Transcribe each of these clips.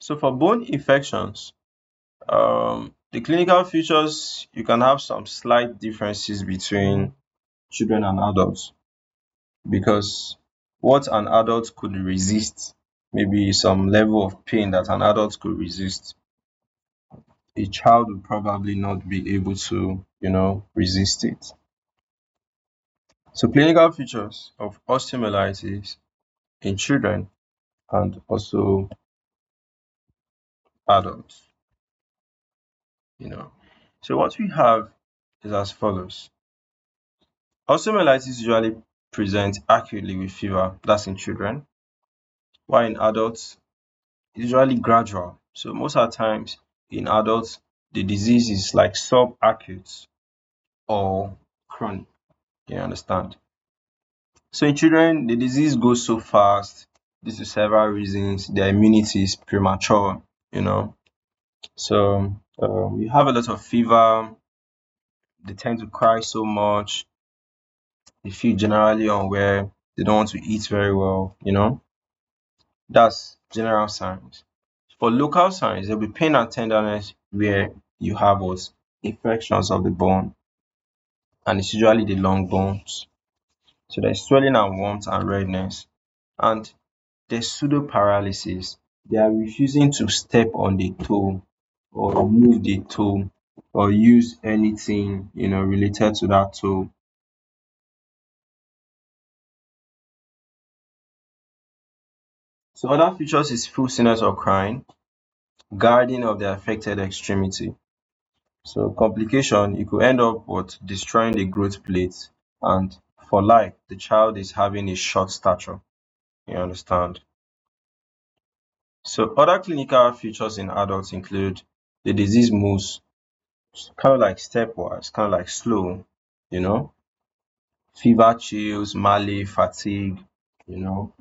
So for bone infections, the clinical features, you can have some slight differences between children and adults, because what an adult could resist, maybe some level of pain that an adult could resist, a child would probably not be able to, resist it. So clinical features of osteomyelitis in children and also adults, you know. So what we have is as follows. Osteomyelitis usually presents acutely with fever, that's in children, while in adults, it's usually gradual. So most of the times in adults, the disease is like subacute or chronic. You understand? So in children, the disease goes so fast due to several reasons. Their immunity is premature, you know. So you have a lot of fever. They tend to cry so much. They feel generally unwell. They don't want to eat very well, That's general signs. For local signs, there'll be pain and tenderness where you have what? Infections of the bone, and it's usually the long bones. So there's swelling and warmth and redness. And there's pseudo paralysis. They are refusing to step on the toe or move the toe or use anything, related to that toe. So other features is Fussiness or crying, guarding of the affected extremity. So complication, you could end up with destroying the growth plate, and for life, the child is having a short stature. You understand? So other clinical features in adults include the disease moves kind of like stepwise, kind of like slow, you know, fever, chills, malaise, fatigue, you know,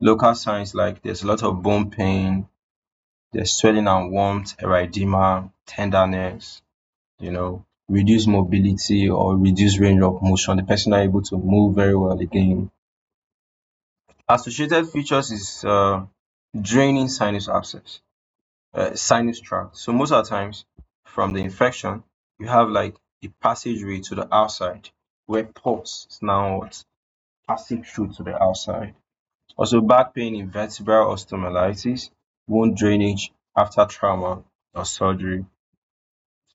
local signs like there's a lot of bone pain, there's swelling and warmth, erythema, tenderness, reduced mobility or reduced range of motion. The person not able to move very well again. Associated features is draining sinus abscess, sinus tract. So most of the times from the infection, you have like a passageway to the outside where pus is now what? Passing through to the outside. Also back pain in vertebral osteomyelitis, wound drainage after trauma or surgery.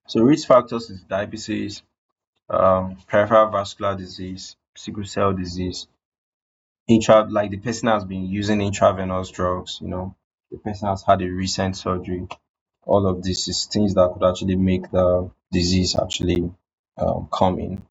So risk factors is diabetes, peripheral vascular disease, sickle cell disease, like the person has been using intravenous drugs, the person has had a recent surgery. All of this is things that could actually make the disease actually come in.